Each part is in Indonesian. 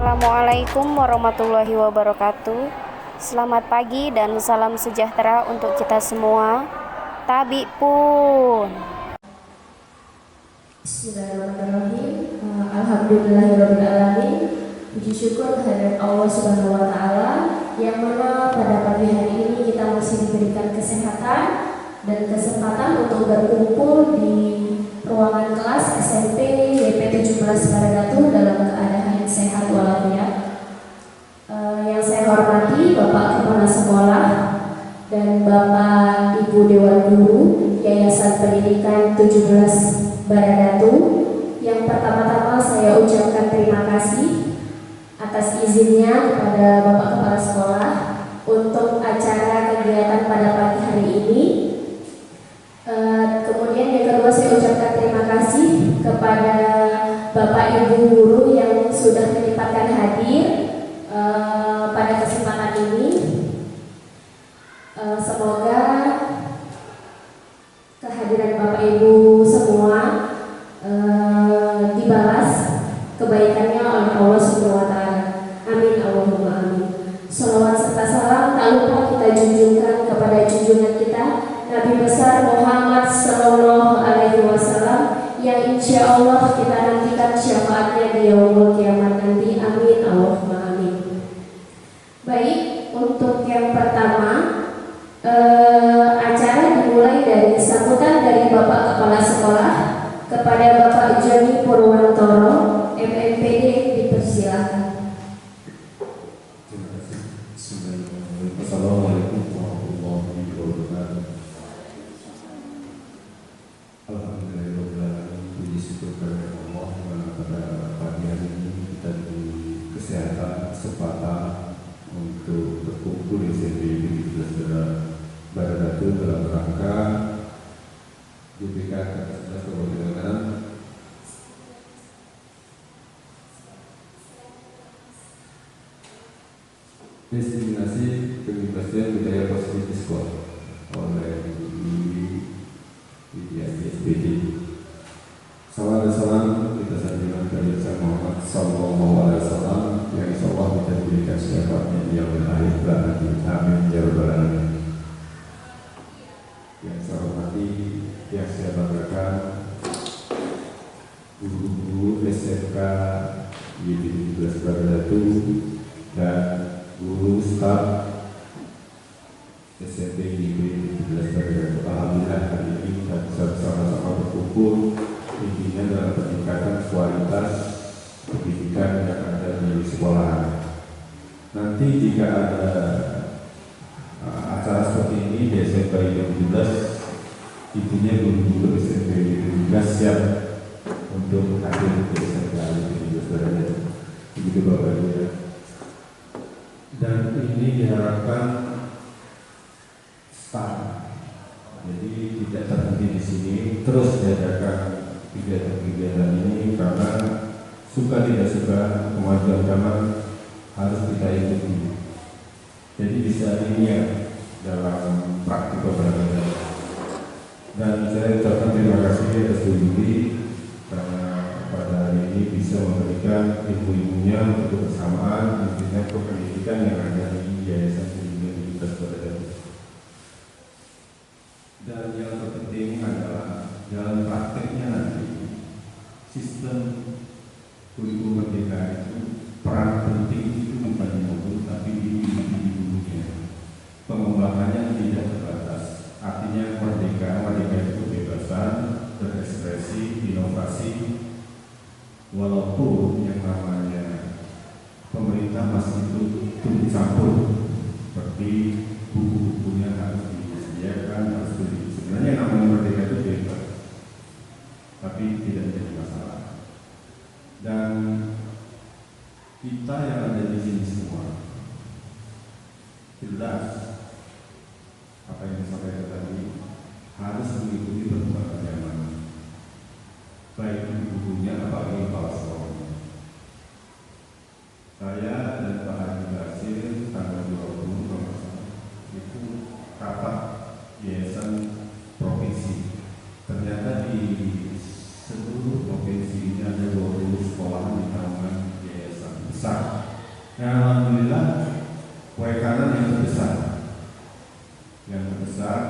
Assalamualaikum warahmatullahi wabarakatuh. Selamat pagi dan salam sejahtera untuk kita semua. Tabi pun. Bismillahirrahmanirrahim. Alhamdulillahirrahmanirrahim. Puji syukur kehadirat Allah Subhanahu wa Ta'ala yang mana pada pagi hari ini kita masih diberikan kesehatan dan kesempatan untuk berkumpul di ruangan kelas SMP YP 17 Baradatu dalam keadaan sehat walafiat. Yang saya hormati Bapak Kepala Sekolah dan Bapak Ibu Dewan Guru Yayasan Pendidikan 17 Baradatu. Yang pertama-tama saya ucapkan terima kasih atas izinnya kepada Bapak Kepala Sekolah untuk acara kegiatan pada pagi hari ini. Kemudian yang kedua saya ucapkan terima kasih kepada Bapak Ibu Guru yang sudah menyempatkan hadir pada kesempatan ini. Semoga kehadiran Bapak Ibu semua dibalas kebaikannya oleh Allah Subhanahu wa Ta'ala. Amin Allahumma amin. Shalawat serta salam tak lupa kita junjungkan kepada junjungan kita Nabi besar Muhammad Sallallahu Alaihi Wasallam yang insya Allah kita nantikan syafaatnya di yaumul kiamat nanti. Amin Allahumma amin. Baik, untuk yang pertama acara dimulai dari sambutan dari Bapak Kepala Sekolah kepada Bapak Joni Purwantoro MNPD, dipersilakan. Terima kasih. Bismillahirrahmanirrahim. Assalamualaikum warahmatullahi wabarakatuh. Alhamdulillahirrahmanirrahim. Puji syukur kepada Allah karena pada pagi hari ini kita diberi kesehatan, kesempatan untuk berkumpul di SMP 17 Baradatu dalam rangka GBK ke-11 Kabupaten Destinasi Kebebasan Budaya Positif di Sekolah oleh SPD. Salam dan salam kita sanjungan dari Muhammad Sallallahu Alaihi Wasallam yang insya Allah kita diberikan syafaatnya di yaumil akhir nanti. Amin ya rabbal alamin. Yang saya hormati, yang saya banggakan, guru-guru SMK YP 17 Baradatu dan guru staf SMP YP 17 Baradatu. Alhamdulillah hari ini kita bisa bersama-sama berkumpul intinya dalam peningkatan kualitas pendidikan yang ada di sekolah. Nanti jika ada acara seperti ini di SMP YP 17, intinya guru-guru SMP YP 17 siap untuk hadir di SMP YP 17 Baradatu. Begitu Bapak Ibu. Dan ini diharapkan start, jadi tidak terhenti di sini, terus diadakan kegiatan-kegiatan ini karena suka tidak suka kemajuan zaman harus kita ikuti. Jadi bisa linear dalam praktik olahraga. Dan saya ucapkan terima kasih atas Juli karena pada hari ini bisa memberikan ilmu-ilmunya untuk kebersamaan intinya pendidikan yang ada di Yayasan Pendidikan 17 Baradatu. Dan yang terpenting adalah dalam prakteknya nanti sistem kurikulum merdeka itu peran penting itu bukan di mulut tapi di hidupnya. Pengembangannya tidak terbatas. Artinya merdeka itu kebebasan, berekspresi, inovasi. Walaupun yang namanya pemerintah masih turut campur, seperti buku-bukunya harus disediakan, harus beli. Sebenarnya namanya merdeka itu bebas, tapi tidak menjadi masalah. Dan kita yang ada di sini semua jelas apa yang disampaikan tadi harus mengikuti perkembangan zaman, baik itu bukunya apalagi kepala sekolahnya. Saya dan Pak Haji Basir tanggal 20 itu rapat yayasan provinsi. Ternyata di seluruh provinsi ini ada 20 sekolah di naungan yayasan. besar. Nah, alhamdulillah Waikanan yang terbesar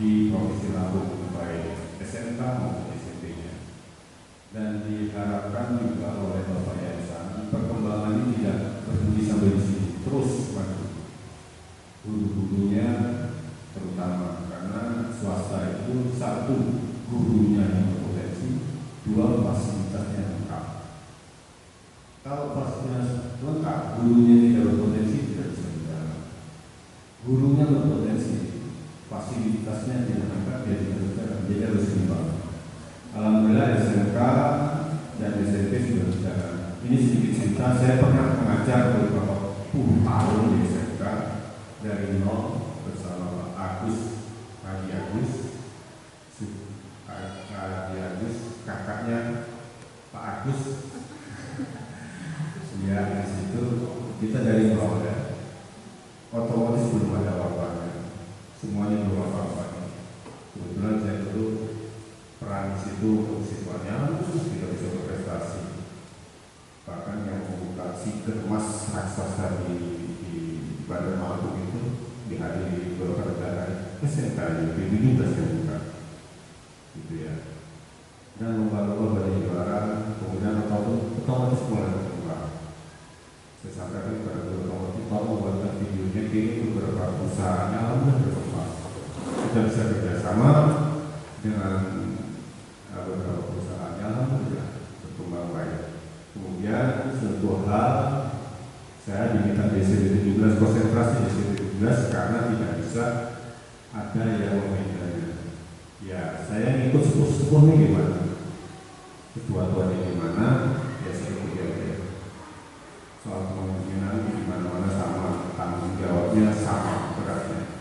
di Provinsi Lampung, baik SMK maupun SMP-nya. Dan diharapkan juga oleh Bapak Yayasan perkembangan ini tidak berhenti sampai di sini, terus maju. Guru-gurunya terutama, karena swasta itu satu gurunya yang berpotensi, dua fasilitasnya lengkap. Kalau fasilitasnya lengkap, gurunya tidak berpotensi, tidak bisa berjalan. Gurunya berpotensi, fasilitasnya tidak lengkap, dia tidak berjalan. Jadi harus seimbang. Alhamdulillah SMK dan SMP sudah berjalan. Ini sedikit cerita, saya pernah mengajar beberapa puluh tahun di SMK dari nol bersama Pak Agus, Haji Agus, kakaknya Pak Agus. Ya, di situ kita dari nol ya. Otomatis belum ada apa-apanya, semuanya belum apa-apanya. Kebetulan saya dulu peran di situ siswanya tidak bisa berprestasi. Bahkan yang membuka Siker Mas raksasa di Bandar Lampung itu dihadiri beberapa negara SMK di bukan gitu ya. Dan lomba-lomba banyak juara, kemudian otomatis mulai berkembang. Saya sampaikan kepada otomatis kalau membuat videonya kini beberapa perusahaannya alhamdulillah berkembang. Kita bisa kerjasama dengan beberapa perusahaannya alhamdulillah berkembang baik. Kemudian sebuah hal, saya diminta DC 17 konsentrasi DC 17 karena tidak bisa ada yang memegangnya. Ya, saya ngikut sepuh-sepuh nih gimana, ketua-tuanya gimana, ya saya ikuti aja. Soal kemungkinan di mana-mana sama, tanggung jawabnya sama beratnya.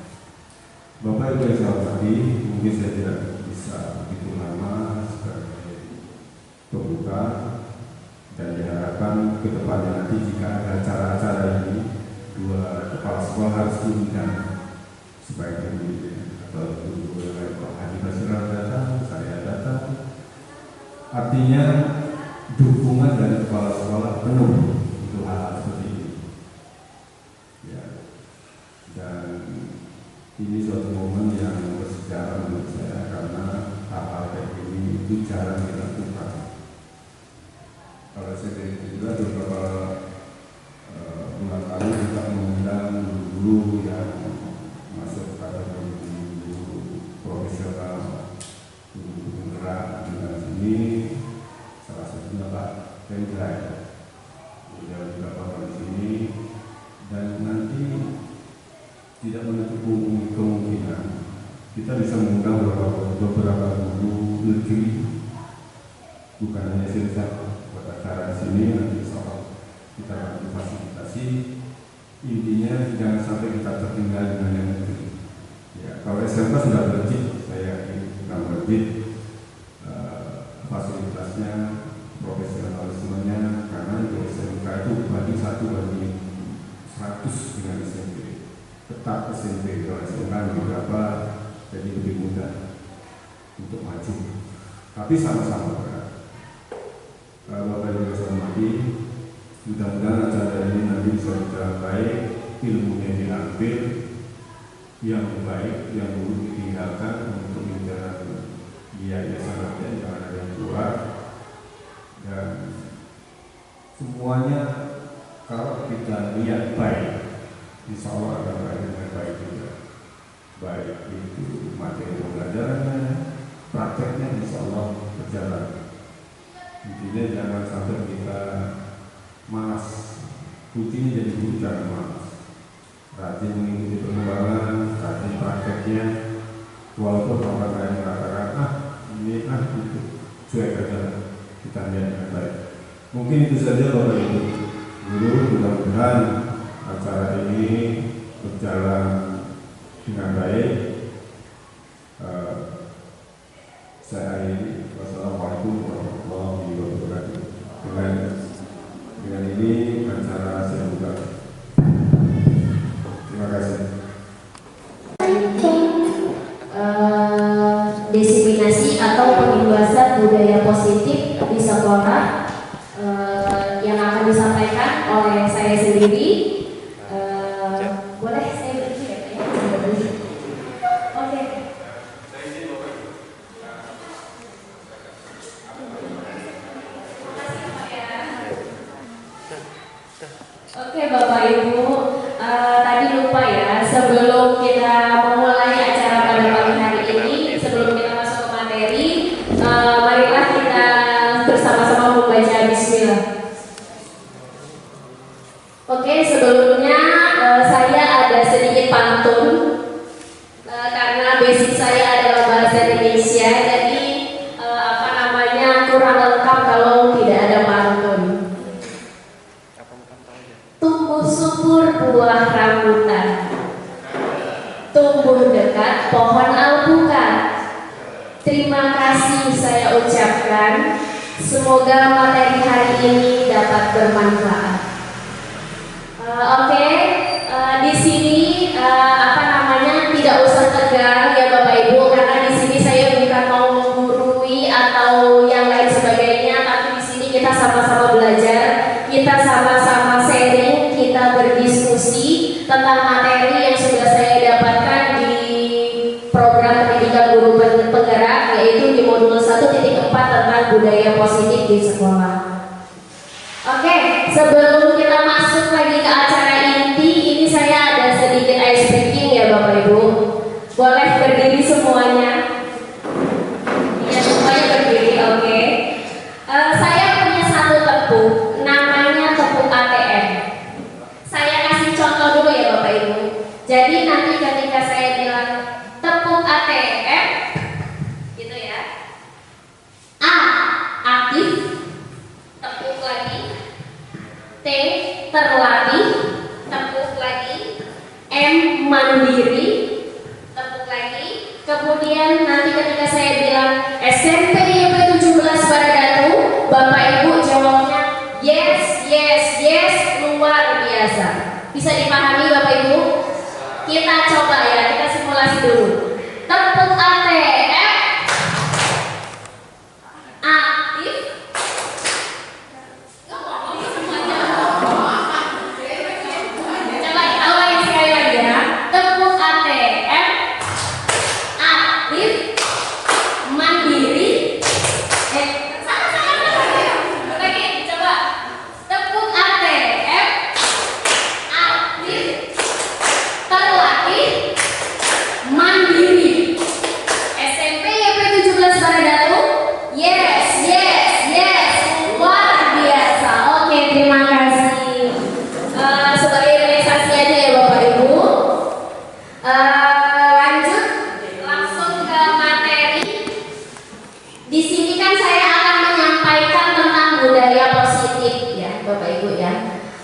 Bapak Ibu yang saya hormati, mungkin saya tidak bisa begitu lama sebagai pembuka, dan diharapkan ke depannya nanti jika ada acara-acara ini, dua kepala sekolah harus diundang sebaiknya atau guru yang lain. Pak Haji Basirah datang, saya datang. Artinya dukungan dari kepala sekolah penuh untuk hal-hal seperti ini. Ya. Dan ini suatu momen yang bersejarah menurut saya karena hal-hal kayak ini itu jarang dilakukan. Kalau saya juga beberapa bulan lalu kita mengundang guru yang masuk kategori guru profesional, guru penggerak dengan sini, salah satunya Pak Hendra. Beliau juga bapak di sini, dan nanti tidak menutup kemungkinan kita bisa mengundang beberapa guru negeri, bukan hanya silsilah acara di sini. Nanti soal kita akan fasilitasi, intinya jangan sampai kita tertinggal dengan yang negeri. Ya, kalau SMK sudah legit, saya yakin sudah legit fasilitasnya, profesionalismenya, karena di SMK itu banding 1:100 dengan SMP. Tetap SMP, kalau SMK beberapa jadi lebih mudah untuk maju, tapi sama-sama berat. Bapak Ibu saya hormati, mudah-mudahan acara ini nanti bisa berjalan baik, ilmunya diambil yang baik, yang dulu ditinggalkan untuk menjalankan yayasan yang ada yang keluar, dan semuanya kalau kita lihat baik, insya Allah akan baik dengan baik juga. Baik itu materi pembelajarannya, prakteknya insya Allah berjalan. Intinya jangan sampai kita malas, kuncinya jadi guru jangan malas, rajin mengikuti perkembangan, rajin prakteknya, walaupun orang lain mengatakan ini itu cuek aja, kita lihat dengan baik. Mungkin itu saja Bapak Ibu guru, mudah-mudahan acara ini berjalan dengan baik. Saya akhiri. Wassalamualaikum warahmatullahi wabarakatuh. Dengan ini acara saya buka. Terima kasih. Diseminasi atau pengeluasan budaya positif di sekolah yang akan disampaikan oleh saya sendiri. Boleh saya berdiri ya Pak ya? Oke. Oke Bapak Ibu, tadi lupa ya, sebelum kita memulai acara pada pagi hari ini, sebelum kita masuk ke materi, marilah kita bersama-sama membaca Bismillah. Oke, sebelumnya saya ada sedikit pantun, karena basic saya adalah bahasa Indonesia, jadi kurang lengkap kalau tidak ada pantun. Tumbuh subur buah rambutan, tumbuh dekat pohon alpukat. Terima kasih saya ucapkan. Semoga materi hari ini dapat bermanfaat. Oke, di sini tidak usah tegang ya Bapak Ibu, karena di sini saya bukan mau menggurui atau yang lain sebagainya, tapi di sini kita sama-sama belajar, kita sama-sama sharing, kita berdiskusi tentang materi yang sudah saya dapatkan di program pendidikan guru penggerak, yaitu di modul 1.4 tentang budaya positif di sekolah. Oke, sebelum kita masuk lagi ke acara inti, ini saya ada sedikit ice breaking ya Bapak Ibu. Boleh berdiri semuanya? Ya, semuanya berdiri, oke. Saya punya satu tepung, namanya tepung ATM. Saya kasih contoh dulu ya Bapak Ibu. Jadi nanti ketika saya bilang tepung ATM, gitu ya. A, aktif, tepuk lagi. T, terlatih, tepuk lagi. M, mandiri, tepuk lagi. Kemudian nanti ketika saya bilang SMP YP 17 Baradatu, Bapak Ibu jawabnya yes, yes, yes, luar biasa. Bisa dipahami Bapak Ibu? Kita coba ya, kita simulasi dulu. Tepuk ATM, aktif.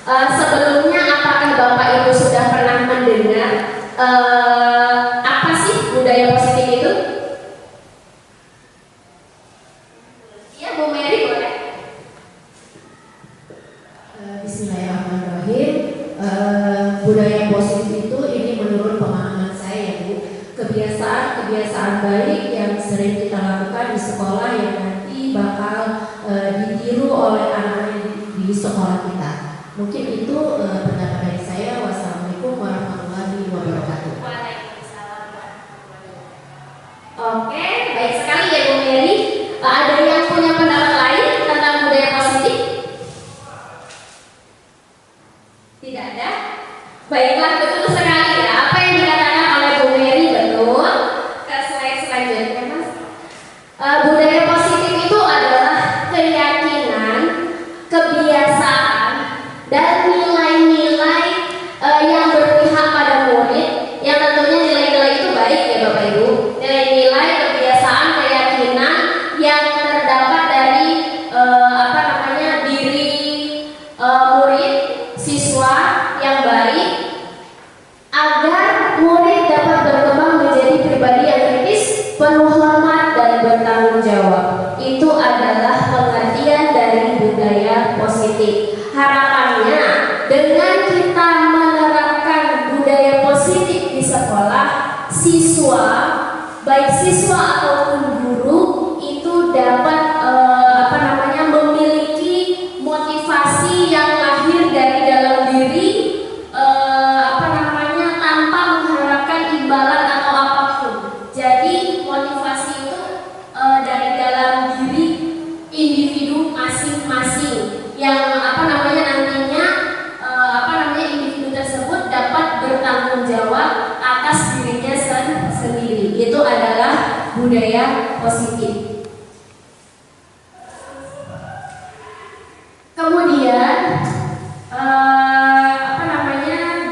Sebelumnya apakah Bapak Ibu sudah pernah mendengar apa sih budaya positif itu? Ya, Bu Mary boleh. Bismillahirrahmanirrahim. Budaya positif itu ini menurut pemahaman saya Bu, kebiasaan baik yang sering kita lakukan di sekolah yang nanti bakal ditiru oleh anak-anak di sekolah kita. Mungkin itu pendapat dari saya. Wassalamualaikum warahmatullahi wabarakatuh. Waalaikumsalam. Oke, baik sekali ya Bu Mary. Ada yang punya pendapat lain tentang budaya positif? Tidak ada? Baiklah, betul sekali ya. Apa yang dikatakan oleh Bu Mary betul. Ke slide selanjutnya Mas. Budaya positif itu adalah keyakinan, kebiasaan, dan nilai-nilai yang berpihak pada murid, yang tentunya nilai-nilai itu baik ya Bapak Ibu. Nilai-nilai, kebiasaan, keyakinan yang terdapat dari diri murid, siswa yang baik, agar murid dapat berkembang menjadi pribadi yang kritis, penuh hormat dan bertanggung jawab. Itu adalah pengertian dari budaya positif. Harapannya dengan kita menerapkan budaya positif di sekolah, siswa, baik siswa ataupun guru itu dapat memiliki motivasi yang positif. Kemudian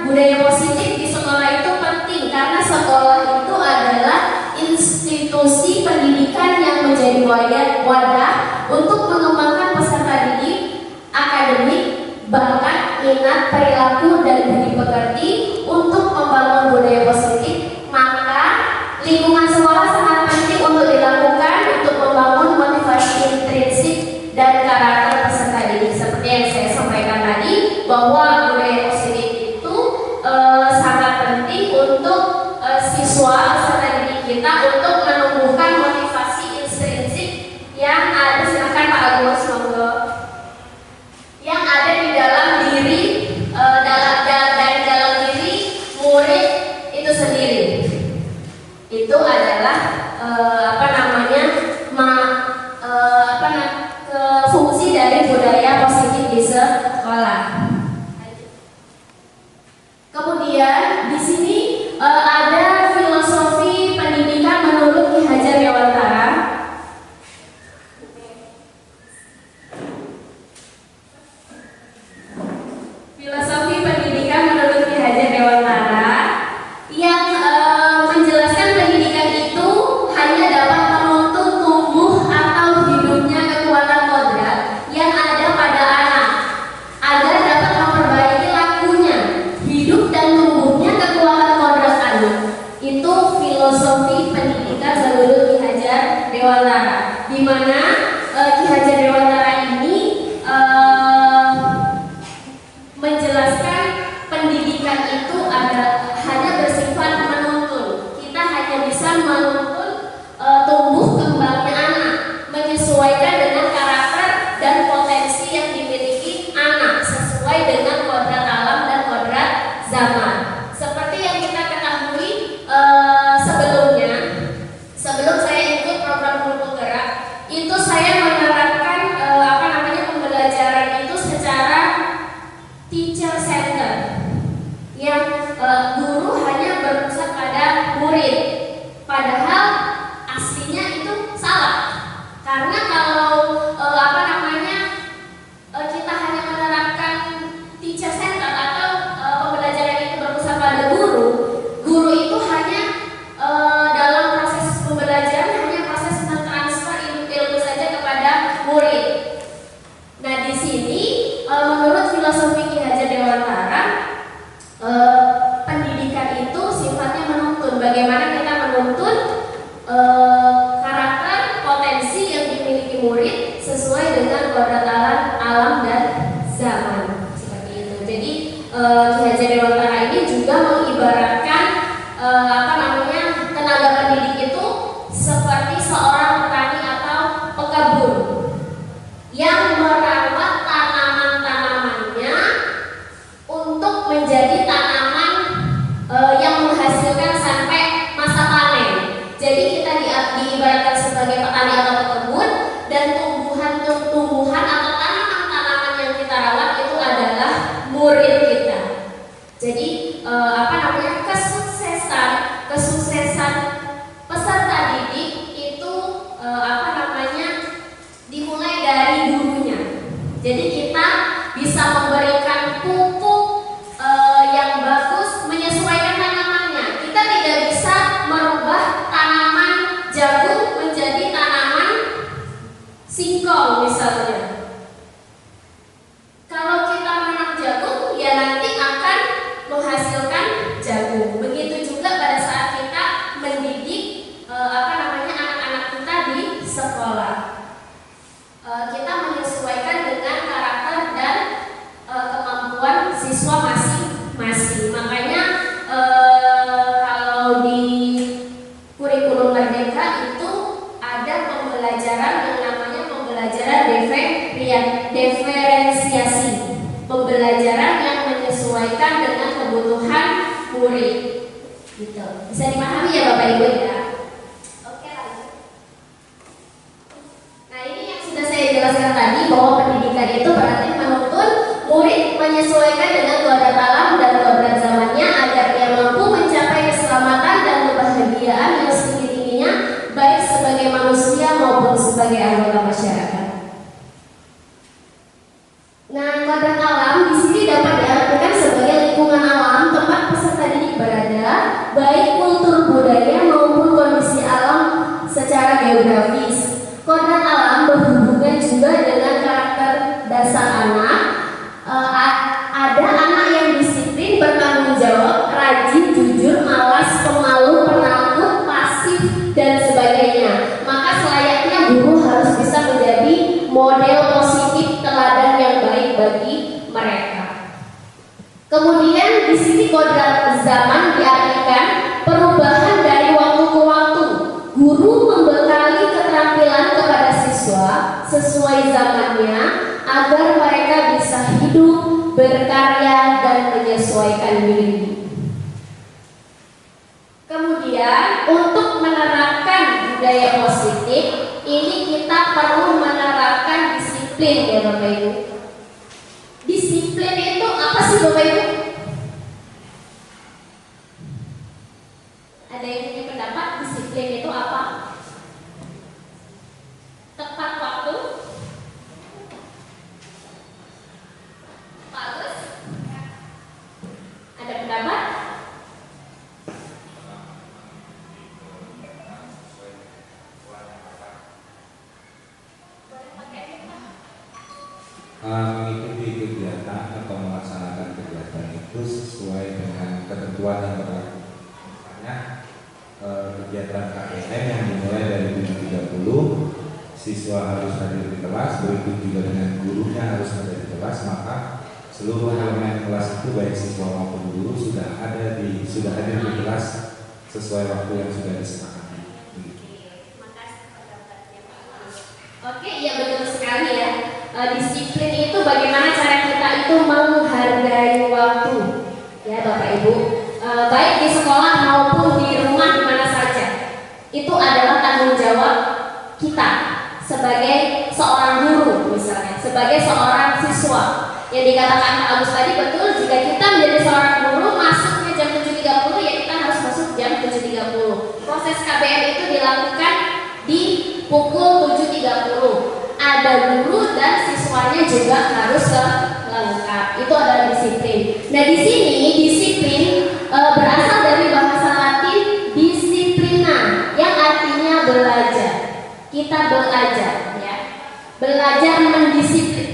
budaya positif di sekolah itu penting karena sekolah itu adalah institusi pendidikan yang menjadi wadah untuk mengembangkan peserta didik, akademik, bakat, minat, perilaku, dan budi pekerti untuk membangun budaya positif. Maka lingkungan sekolah sangat penting untuk dilakukan untuk membangun motivasi intrinsik dan karakter peserta didik. Seperti yang saya sampaikan tadi, bahwa budaya positif itu sangat penting untuk siswa peserta didik kita untuk menumbuhkan motivasi intrinsik yang ada. Silakan Pak Agus, monggo. Yang ada di dalam diri dalam diri murid itu sendiri. Itu adalah fungsi dari budaya positif di sekolah. Kemudian di sini ada filosofi pendidikan menurut Ki Hajar Dewantara. Filosofi pendidikan menurut Ki Hajar Dewantara yang menjelaskan pendidikan itu hanya dapat menuntut tumbuh atau hidupnya kekuatan kodrat yang ada pada anak agar dapat memperbaiki lakunya, hidup dan tumbuhnya kekuatan kodrat anak. Itu filosofi pendidikan menurut Ki Hajar Dewantara, di mana Ki Hajar Dewantara ini menjelaskan pendidikan itu hanya bersifat menuntun. Kita hanya bisa menuntun tumbuh kembangnya anak, menyesuaikan dengan karakter dan potensi yang dimiliki anak sesuai dengan kodrat alam dan kodrat zaman. Seperti yang kita ketahui sebelumnya, sebelum saya ikut program Guru Gerak, itu saya menerapkan pembelajaran itu secara teacher center, yang guru hanya berpusat pada murid, padahal aslinya itu salah. Karena kalau kita hanya menerapkan teacher center atau pembelajaran itu berpusat pada guru, guru itu hanya dalam proses pembelajaran hanya proses mentransfer ilmu saja kepada murid. Nah, di sini menurut filosofi Ki Hajar Dewantara, pendidikan itu sifatnya menuntun. Bagaimana kita menuntun karakter, potensi yang dimiliki murid sesuai dengan kodrat alam dan zaman. Seperti itu. Jadi Ki Hajar Dewantara ini juga mengibaratkan tenaga pendidik itu seperti seorang petani atau pekebun yang merawat tanaman-tanamannya untuk menjadi tanaman yang menghasilkan sampai masa panen. Jadi kita diibaratkan sebagai petani atau pekebun, dan tumbuhan atau tanaman-tanaman yang kita rawat itu adalah murid kita. Jadi kesuksesan peserta didik itu dimulai dari gurunya. Jadi kita bisa memberikan pupuk yang bagus menyesuaikan tanamannya. Kita tidak bisa merubah tanaman jagung menjadi tanaman singkong misalnya. Kalau kita menanam jagung, ya nanti akan menghasilkan jagung. Begitu juga pada saat kita mendidik anak-anak kita di sekolah. Kita menyesuaikan dengan karakter dan kemampuan siswa masing-masing. Makanya kalau di kurikulum Merdeka itu ada pembelajaran yang namanya pembelajaran diferensiasi, pembelajaran yang menyesuaikan dengan kebutuhan murid. Gitu. Bisa dipahami ya Bapak Ibu ya? Oke, lanjut. Nah, ini yang sudah saya jelaskan tadi, bahwa pendidikan itu berarti menuntun murid menyesuaikan dengan kodrat alam dan kodrat zamannya agar dia mampu mencapai keselamatan dan kebahagiaan yang setinggi-tingginya, baik sebagai manusia Kemudian di sini kodrat zaman diartikan perubahan dari waktu ke waktu. Guru membekali keterampilan kepada siswa sesuai zamannya agar mereka bisa hidup, berkarya, dan menyesuaikan diri. Kemudian untuk menerapkan budaya positif ini kita perlu menerapkan disiplin ya Bapak Ibu. Disiplin itu apa sih Bapak Ibu? Ada yang punya pendapat disiplin itu apa? Tepat waktu? Bagus? Ada pendapat? Mengikuti kegiatan atau melaksanakan kegiatan itu sesuai dengan ketentuan yang berlaku. Misalnya kegiatan KBM yang dimulai dari 7.30, siswa harus hadir di kelas, berikut juga dengan gurunya harus hadir di kelas, maka seluruh elemen kelas itu baik siswa maupun guru sudah hadir di kelas sesuai waktu yang sudah disepakati. Oke, ya betul sekali ya. Disiplin itu bagaimana cara kita itu menghargai waktu, ya Bapak Ibu. Baik di sekolah maupun di rumah di mana saja. Itu adalah tanggung jawab kita sebagai seorang guru misalnya, sebagai seorang siswa. Yang dikatakan Pak Agus tadi betul, jika kita menjadi seorang guru masuknya jam 7.30 ya kita harus masuk jam 7.30. Proses KBM itu dilakukan di pukul 7.30. Ada guru dan siswanya juga harus lengkap. Itu adalah disiplin. Nah di sini disiplin berasal dari bahasa Latin disiplina yang artinya belajar. Kita belajar, ya. Belajar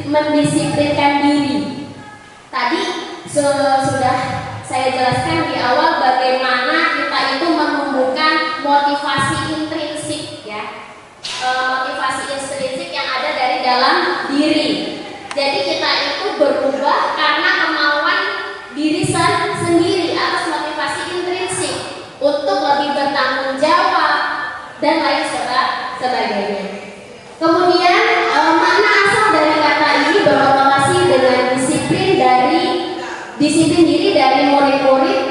mendisiplinkan diri. Tadi sudah saya jelaskan di awal bagaimana kita itu menumbuhkan motivasi intrinsik, ya. Motivasi intrinsik yang ada dari dalam diri. Jadi kita itu berubah karena kemauan diri sendiri atas motivasi intrinsik untuk lebih bertanggung jawab dan lain sebagainya. Kemudian makna asal dari kata ini berkorelasi dengan disiplin diri dari murid-murid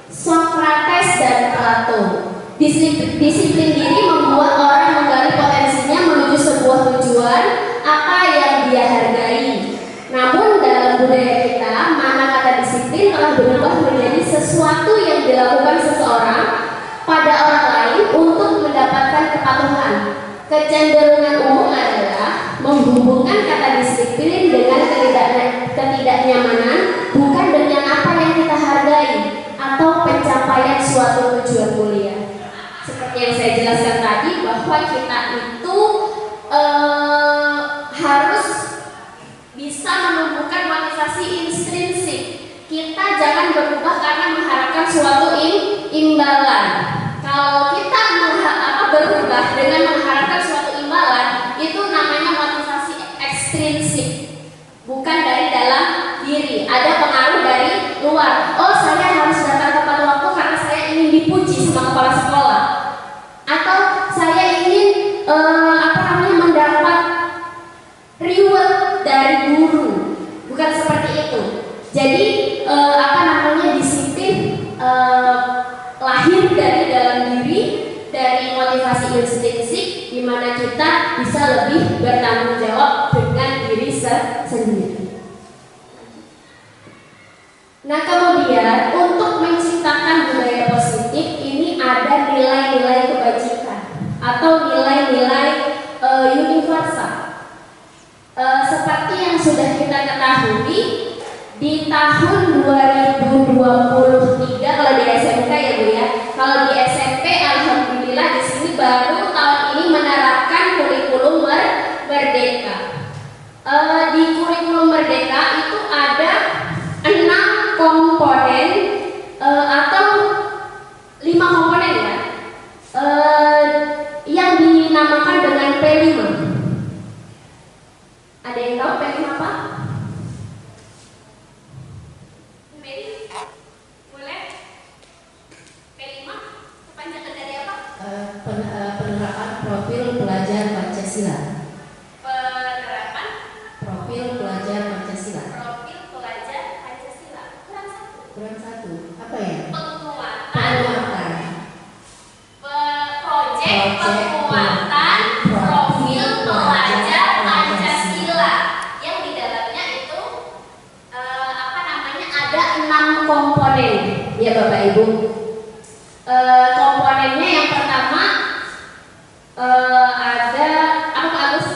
Socrates dan Plato. Disiplin diri membuat orang menggali potensinya menuju sebuah tujuan apa yang dia hargai. Namun dalam budaya kita, makna kata disiplin telah berubah menjadi sesuatu yang dilakukan seseorang pada orang lain untuk mendapatkan kepatuhan. Kecenderungan umum adalah menghubungkan kata disiplin dengan ketidaknyamanan, bukan dengan apa yang kita hargai atau pencapaian suatu tujuan mulia. Seperti yang saya jelaskan tadi, bahwa kita itu harus bisa menumbuhkan motivasi intrinsik. Kita jangan berubah karena mengharapkan suatu imbalan. Kalau kita berubah dengan mengharapkan suatu imbalan, itu namanya motivasi ekstrinsik, bukan dari dalam diri. Ada pengaruh dari luar. Oh, saya harus datang tepat waktu karena saya ingin dipuji sama kepala sekolah, atau saya ingin mendapat reward dari guru. Bukan seperti itu. Jadi disiplin lahir dari dalam diri, dari motivasi intrinsik, di mana kita bisa lebih bertanggung jawab dengan diri sendiri. Nah kemudian untuk menciptakan budaya positif ini ada nilai-nilai kebajikan atau nilai-nilai universal. Seperti yang sudah kita ketahui, di tahun 2023 kalau di SMK ya Bu ya. Kalau di SMP alhamdulillah di sini baru tahun ini menerapkan kurikulum merdeka. Di kurikulum merdeka itu ada 6 komponen atau 5 komponen ya, yang dinamakan dengan P5. Ada yang tahu P5 apa? kurang satu. Apa ya? Penguatan. Penguatan. Proyek penguatan profil pelajar Pancasila yang di dalamnya itu ada 6 komponen Ya Bapak Ibu. komponennya yang pertama ada apa Pak Agus?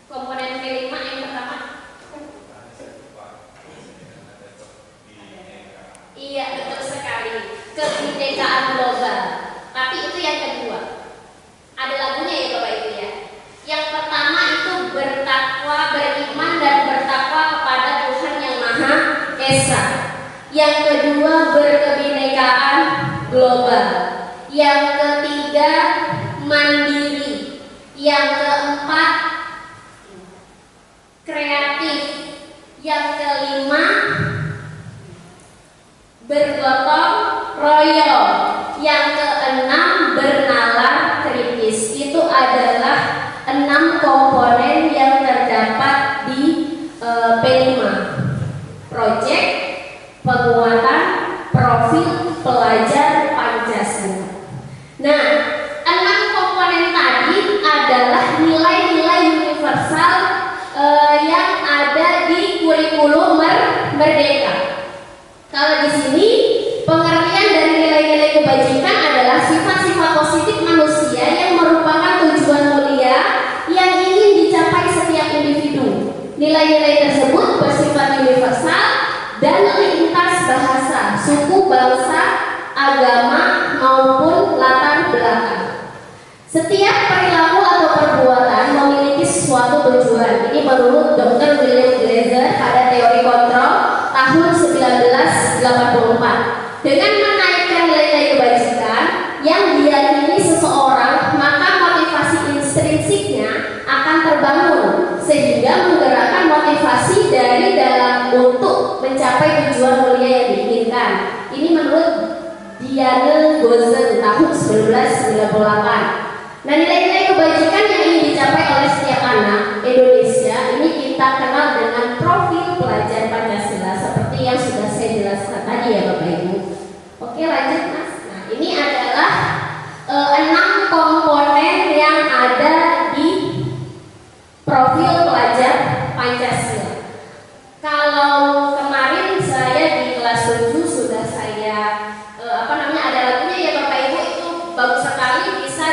Komponen kelima yang pertama iya betul sekali, kebinekaan global. Tapi itu yang kedua, ada lagunya ya Bapak Ibu ya. Yang pertama itu bertakwa, beriman dan bertakwa kepada Tuhan yang Maha Esa. Yang kedua berkebinekaan global. Yang ketiga mandiri. Yang keempat kreatif. Yang kelima bergotong royong. Yang keenam bernalar kritis. Itu adalah 6 komponen yang terdapat di P5. Project penguatan profil pelajar Pancasila. Nah, 6 komponen tadi adalah nilai-nilai universal yang ada di kurikulum Merdeka. Kalau di sini pengertian dari nilai-nilai kebajikan adalah sifat-sifat positif manusia yang merupakan tujuan mulia yang ingin dicapai setiap individu. Nilai-nilai tersebut bersifat universal dan lintas bahasa, suku, bangsa, agama maupun latar belakang. Setiap perilaku atau perbuatan memiliki suatu tujuan. Ini menurut Dr. William Glasser pada teori kontrol tahun 1984. Dengan menaikkan nilai-nilai kebajikan yang diyakini seseorang, maka motivasi intrinsiknya akan terbangun sehingga menggerakkan motivasi dari dalam untuk mencapai tujuan mulia yang diinginkan. Ini menurut Diane Gozen tahun 1998. Nah, nilai-nilai kebajikan yang ingin dicapai oleh setiap anak Indonesia ini kita kenal dengan profil pelajar Pancasila seperti yang sudah saya jelaskan tadi ya Bapak Ibu. Oke, lanjut Mas. Nah, ini adalah 6 komponen yang ada di profil pelajar Pancasila. Kalau kemarin saya di kelas 7 sudah saya ada lagunya ya Bapak Ibu, itu bagus sekali, bisa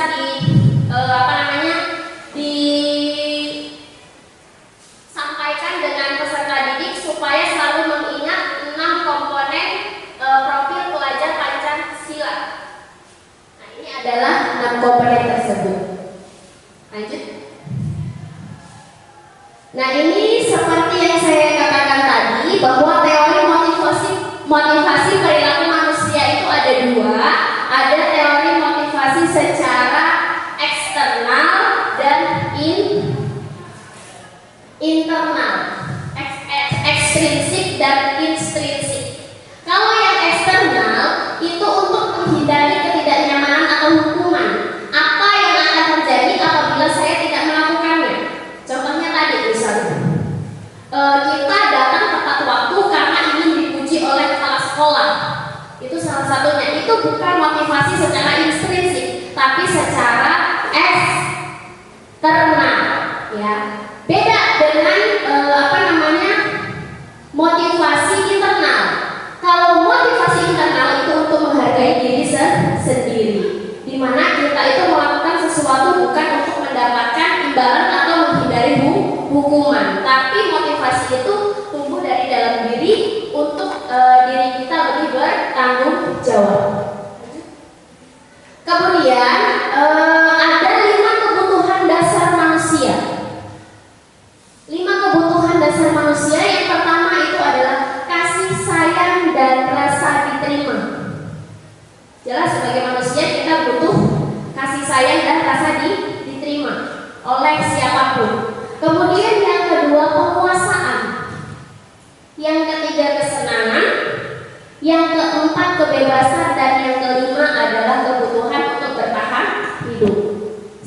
disampaikan dengan peserta didik supaya selalu mengingat 6 komponen profil pelajar Pancasila. Nah, ini adalah 6 komponen tersebut. Lanjut. Nah, ini seperti yang saya katakan tadi bahwa teori motivasi perilaku manusia itu ada 2. Ada teori motivasi secara eksternal dan internal, ekstrinsik dan intrinsik. Kalau yang eksternal itu untuk menghindari ketidaknyamanan atau hukuman. Apa yang akan terjadi apabila saya tidak melakukannya? Contohnya tadi misalnya kita datang tepat waktu karena ingin dipuji oleh kepala sekolah. Itu salah satunya. Itu bukan motivasi secara intrinsik, tapi secara eksternal, ya. Beda dengan motivasi internal. Kalau motivasi internal itu untuk menghargai diri sendiri, di mana kita itu melakukan sesuatu bukan untuk mendapatkan imbalan atau menghindari hukuman, tapi motivasi itu tumbuh dari dalam diri untuk diri kita lebih bertanggung jawab. Kemudian ada 5 kebutuhan dasar manusia. 5 kebutuhan dasar manusia. Yang pertama itu adalah kasih sayang dan rasa diterima. Jelas sebagai manusia kita butuh kasih sayang dan rasa diterima oleh siapapun. Kemudian yang kedua penguasaan. Yang ketiga kesenangan. Yang keempat kebebasan dan yang kelima adalah kebutuhan untuk bertahan hidup.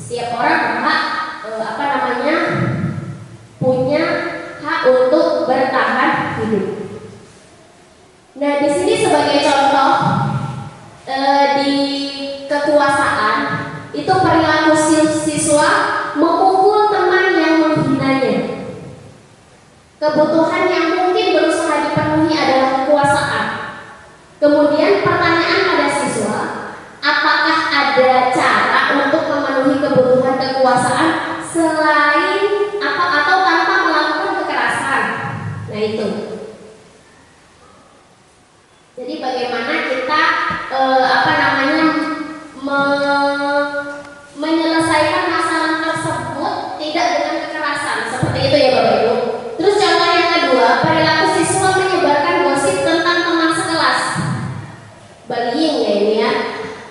Setiap orang berhak punya hak untuk bertahan hidup. Nah, di sini sebagai contoh di kekuasaan itu perilaku siswa memukul teman yang menghinanya. Kebutuhan yang mungkin berusaha dipenuhi adalah kekuasaan. Kemudian pertanyaan pada siswa, apakah ada cara untuk memenuhi kebutuhan kekuasaan selain atau tanpa melakukan kekerasan? Nah itu. Jadi bagaimana kita menyelesaikan masalah tersebut tidak dengan kekerasan seperti itu ya Bapak Ibu. Terus contoh yang kedua, perilaku siswa menyebarkan gosip tentang teman sekelas. Bullying ya ini ya.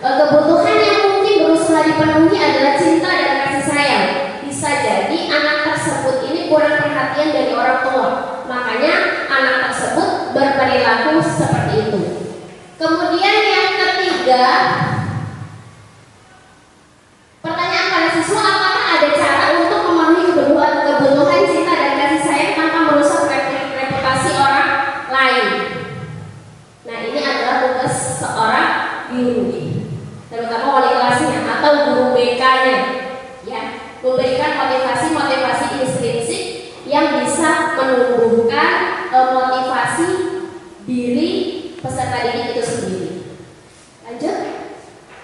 Kebutuhan yang mungkin berusaha dipenuhi adalah cinta dan kasih sayang. Bisa jadi anak tersebut ini kurang perhatian dari orang tua. Makanya anak tersebut berperilaku seperti itu. Kemudian yang ketiga, pertanyaan pada siswa, apakah ada cara untuk memenuhi kebutuhan cinta dan kasih sayang tanpa merusak reputasi orang lain? Nah ini adalah tugas seorang guru, terutama wali kelasnya atau guru BK-nya, ya, memberikan motivasi intrinsik yang bisa menumbuhkan motivasi diri peserta didik itu sendiri. Lanjut.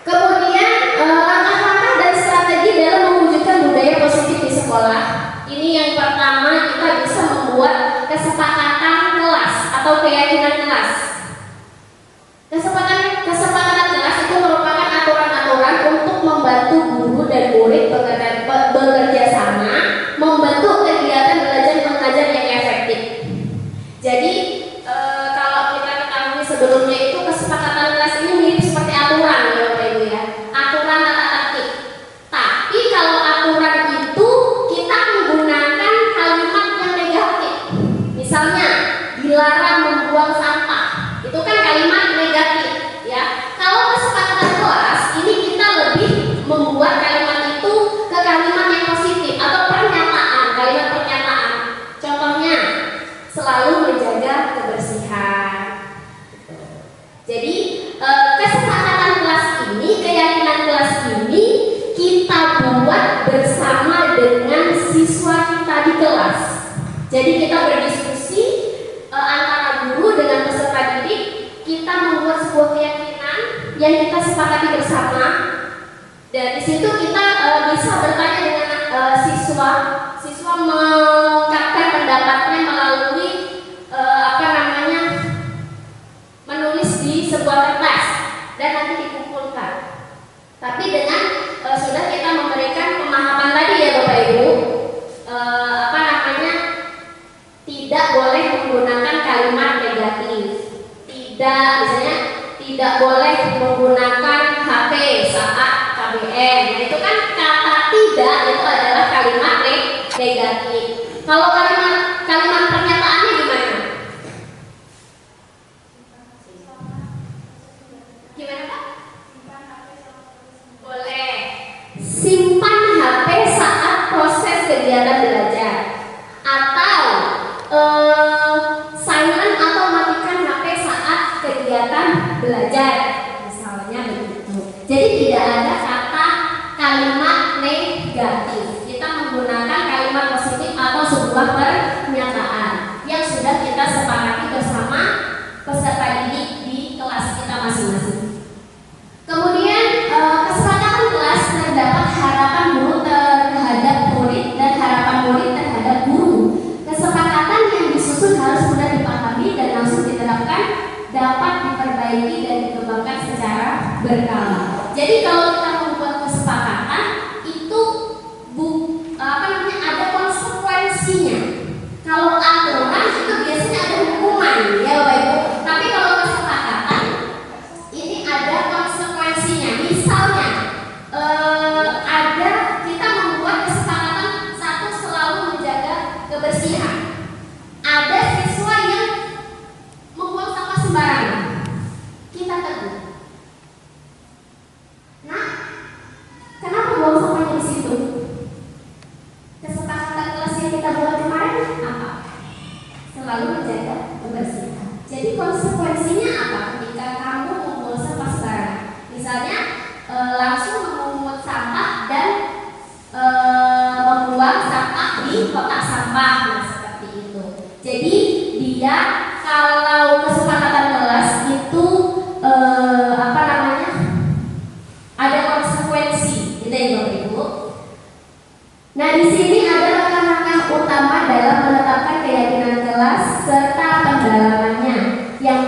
Kemudian langkah-langkah dan strategi dalam mewujudkan budaya positif di sekolah. Ini yang pertama, kita bisa membuat kesepakatan kelas atau keyakinan kelas. Kesepakatan kelas itu merupakan aturan-aturan untuk membantu guru dan murid bekerja sama, membentuk kegiatan belajar mengajar yang efektif. Jadi kalau kita ketahui sebelumnya itu kesepakatan kelas ini mirip seperti aturan ya Bapak Ibu ya, aturan tata tertib. Tapi kalau aturan itu kita menggunakan kalimat yang negatif. Misalnya dilarang membuang sampah, itu kan kalimat negatif ya. Kalau kesepakatan kelas ini kita lebih membuat kalimat itu ke kalimat yang positif atau pernyataan, kalimat pernyataan. Contohnya selalu menjaga kebersihan. Jadi kesepakatan kelas ini, keyakinan kelas ini kita buat bersama dengan siswa kita di kelas. Jadi kita berdiskusi antara guru dengan peserta didik, kita membuat sebuah keyakinan yang kita sepakati bersama. Dan di situ kita bisa bertanya dengan siswa mengungkapkan pendapatnya melalui menulis di sebuah kertas dan nanti dikumpulkan. Tapi dengan sudah kita memberikan pemahaman tadi ya Bapak Ibu, tidak boleh menggunakan kalimat negatif. Misalnya tidak boleh menggunakan HP saat KBM. Nah itu kan kata tidak itu adalah kalimat negatif. Kalau kalimat pernyataannya gimana? Gimana Pak? Boleh. Simpan HP saat proses kegiatan belajar. Atau silent atau matikan HP saat kegiatan belajar. Misalnya begitu. Jadi tidak ada kata kalimat negatif. Kita menggunakan kalimat positif atau sebuah pernyataan yang sudah kita sepakati bersama peserta didik di kelas kita masing-masing. Kemudian kesepakatan kelas terdapat harapan guru terhadap murid dan harapan murid terhadap guru. Kesepakatan yang disusun harus mudah dipahami dan langsung diterapkan, dapat diperbaiki dan dikembangkan secara berkala. Jadi kalau kita membuat kesepakatan itu ada konsekuensinya. Kalau aturan itu biasanya ada hukuman ya Bapak Ibu. Tapi kalau kesepakatan ini ada konsekuensinya. Misalnya ada kita membuat kesepakatan satu selalu menjaga kebersihan. Ada siswa yang membuang sampah sembarangan, kita tegur. Nah,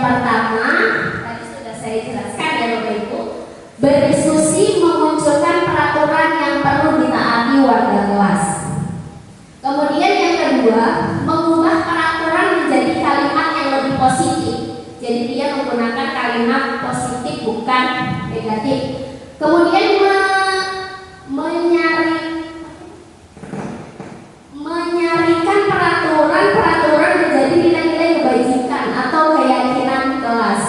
pertama, tadi sudah saya jelaskan ya Bapak Ibu, berdiskusi memunculkan peraturan yang perlu ditaati warga kelas. Kemudian yang kedua, mengubah peraturan menjadi kalimat yang lebih positif. Jadi dia menggunakan kalimat positif bukan negatif. Kemudian menyarikan peraturan menjadi nilai-nilai kebajikan atau keyakinan kelas.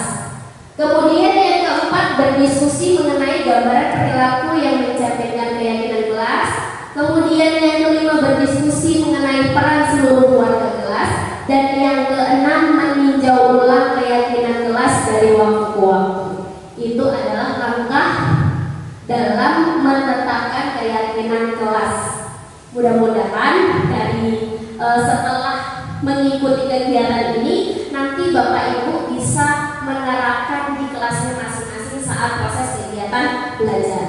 Kemudian yang keempat, berdiskusi mengenai gambaran perilaku yang mencerminkan keyakinan kelas. Kemudian yang kelima, berdiskusi mengenai peran seluruh warga kelas. Dan yang keenam, meninjau ulang keyakinan kelas dari waktu ke waktu. Itu adalah langkah dalam menetapkan keyakinan kelas. Mudah-mudahan dari setelah mengikuti kegiatan ini, nanti Bapak Ibu bisa menerapkan di kelasnya masing-masing saat proses kegiatan belajar.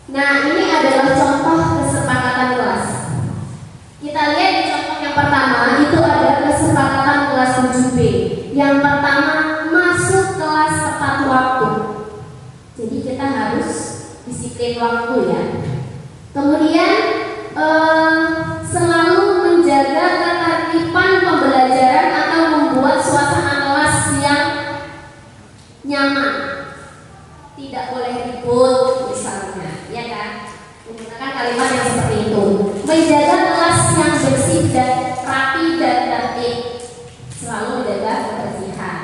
Nah, ini adalah contoh kesepakatan kelas. Kita lihat di contoh yang pertama, itu ada kesepakatan kelas 7B. Yang pertama, masuk kelas tepat waktu. Jadi kita harus disiplin waktu ya. Kemudian selalu menjaga ketertiban pembelajaran atau membuat suasana kelas yang nyaman. Tidak boleh ribut misalnya, ya kan? Menggunakan kalimat yang seperti itu. Menjaga kelas yang bersih dan rapi dan tertib. Selalu menjaga kebersihan.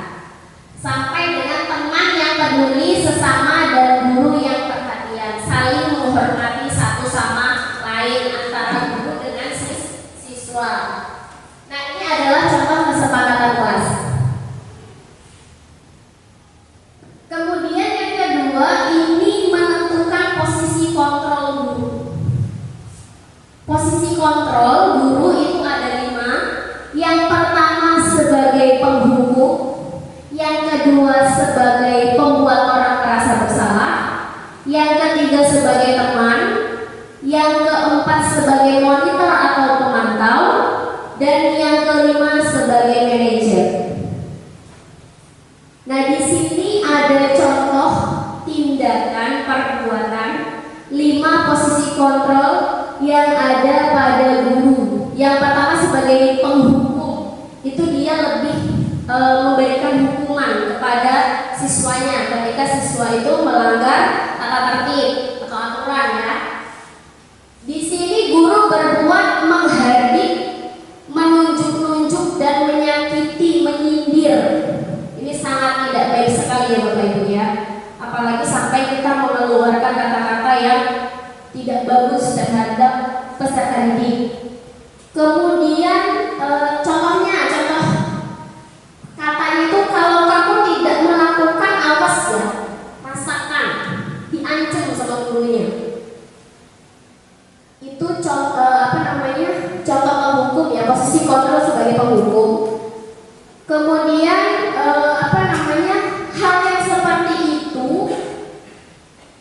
Sampai dengan teman yang peduli sesama dan guru yang perhatian, saling menghormati satu sama lain antara guru dengan siswa. Nah, ini adalah contoh kesepakatan kelas. Kemudian yang kedua, ini menentukan posisi kontrol guru. Posisi kontrol guru itu ada 5. Yang pertama sebagai penghukum, yang kedua sebagai pembuat orang merasa bersalah, yang ketiga sebagai teman, yang keempat sebagai monitor atau pemantau, dan yang kelima sebagai manajer. Nah, di sini ada contoh tindakan perbuatan 5 posisi kontrol yang ada pada guru. Yang pertama sebagai penghukum, itu dia lebih memberikan hukuman kepada siswanya ketika siswa itu melanggar tata tertib atau aturan ya. Di sini guru berbuat menghardik, menunjuk-nunjuk dan menyakiti, menyindir. Ini sangat tidak baik sekali ya Bapak Ibu ya. Apalagi sampai kita mengeluarkan kata-kata yang tidak bagus terhadap peserta didik. Kemudian contoh katanya itu, kalau kamu tidak melakukan, awas ya, rasakan, diancam sama gurunya. Itu contoh contoh penghukum ya, posisi kontrol sebagai penghukum. Kemudian hal yang seperti itu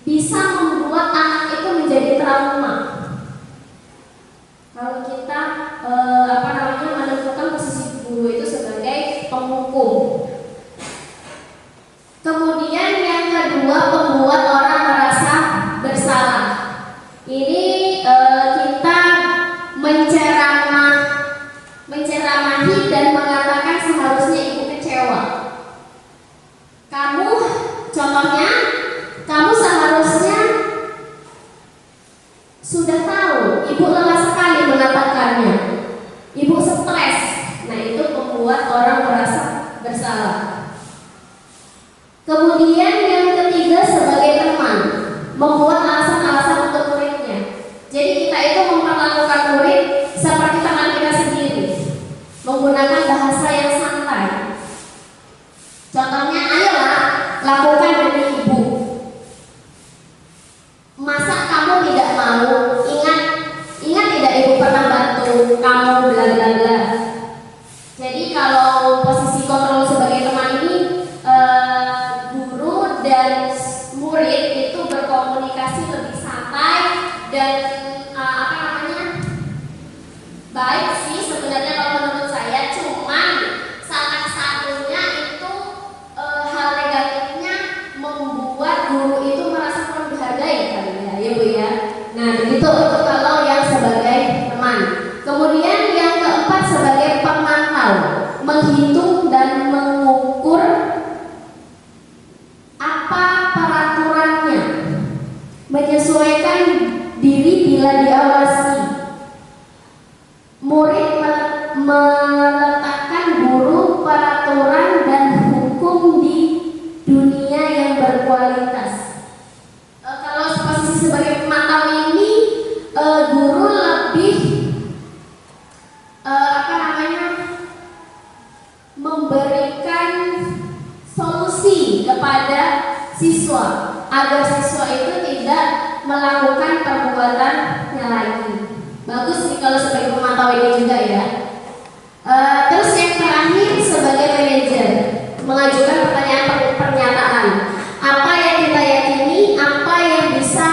bisa membuat anak itu menjadi trauma. Kalau kita menentukan posisi guru itu sebagai penghukum. Kemudian yang kedua, membuat orang merasa bersalah. Ini kita menceramahi dan mengatakan seharusnya ibu kecewa. Contohnya, kamu seharusnya sudah tahu, ibu lelah sekali mengatakannya. Ibu stres. Nah, itu membuat orang merasa bersalah. Kemudian yang ketiga sebagai teman, membuat alasan-alasan untuk muridnya. Jadi kita itu memperlakukan murid seperti teman kita sendiri, menggunakan bahasa yang santai. Contohnya, ayolah lakukan demi ibu. Masa kamu tidak mau? Ingat tidak ibu pernah bantu kamu bla bla bla. Jadi kalau posisi kontrol sebagai teman ini, guru evaluasi. Murid meletakkan guru, peraturan, dan hukum di dunia yang berkualitas. Kalau posisi sebagai pemantau ini, guru lebih memberikan solusi kepada siswa agar siswa itu tidak melakukan perbuatannya lagi. Bagus nih kalau sebagai pemantau ini juga ya. Terus yang terakhir sebagai manajer, mengajukan pertanyaan pernyataan. Apa yang kita yakini, apa yang bisa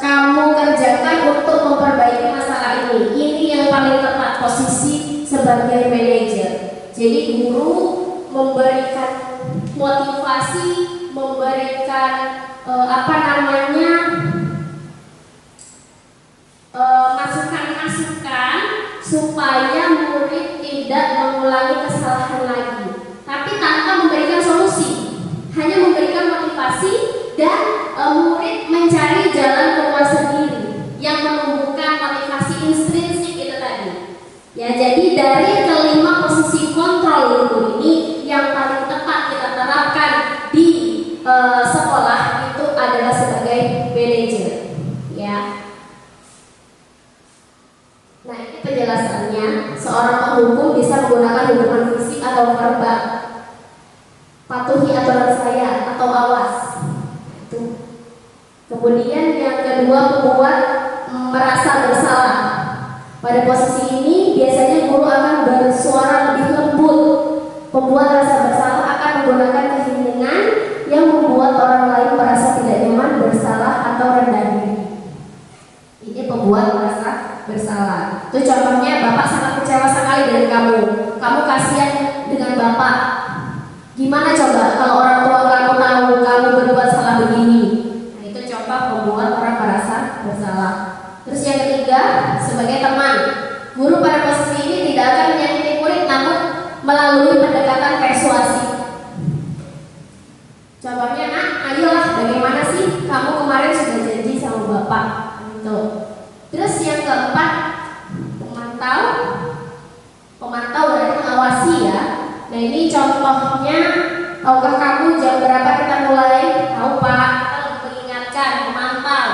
kamu kerjakan untuk memperbaiki masalah ini. Ini yang paling tepat posisi sebagai manajer. Jadi guru memberikan motivasi, memberikan masukan-masukan supaya murid tidak mengulangi kesalahan lagi. Tapi tanpa memberikan solusi, hanya memberikan motivasi dan murid mencari jalan keluar sendiri yang menumbuhkan motivasi intrinsik itu tadi. Ya, jadi dari kelima posisi kontrol guru ini yang paling tepat kita terapkan di sekolah itu adalah sebagai manajer. Ya. Nah, ini penjelasannya. Seorang penghukum bisa menggunakan hukuman fisik atau verbal. Patuhi aturan saya atau awas. Itu. Kemudian yang kedua, membuat merasa bersalah. Pada posisi ini biasanya guru akan bersuara lebih lembut. Pembuat rasa bersalah akan menggunakan keheningan yang membuat orang lain merasa tidak nyaman, bersalah atau rendah diri. Ini pembuat merasa bersalah. Itu contohnya, bapak sangat kecewa sekali dengan kamu. Kamu kasihan dengan bapak. Gimana coba kalau orang tua kamu tahu kamu berbuat salah begini? Nah, itu contoh membuat orang merasa bersalah. Terus yang ketiga, sebagai teman, guru pada posisi ini tidak akan menyakiti murid, namun melalui pendekatan persuasi. Contohnya, nak, ayolah, bagaimana sih kamu kemarin sudah janji sama bapak? Gitu. Terus yang keempat, pemantau. Pemantau berarti mengawasi ya. Nah, ini contohnya, tahukah kamu jam berapa kita mulai? Tahu pak, kita lebih mengingatkan, memantau.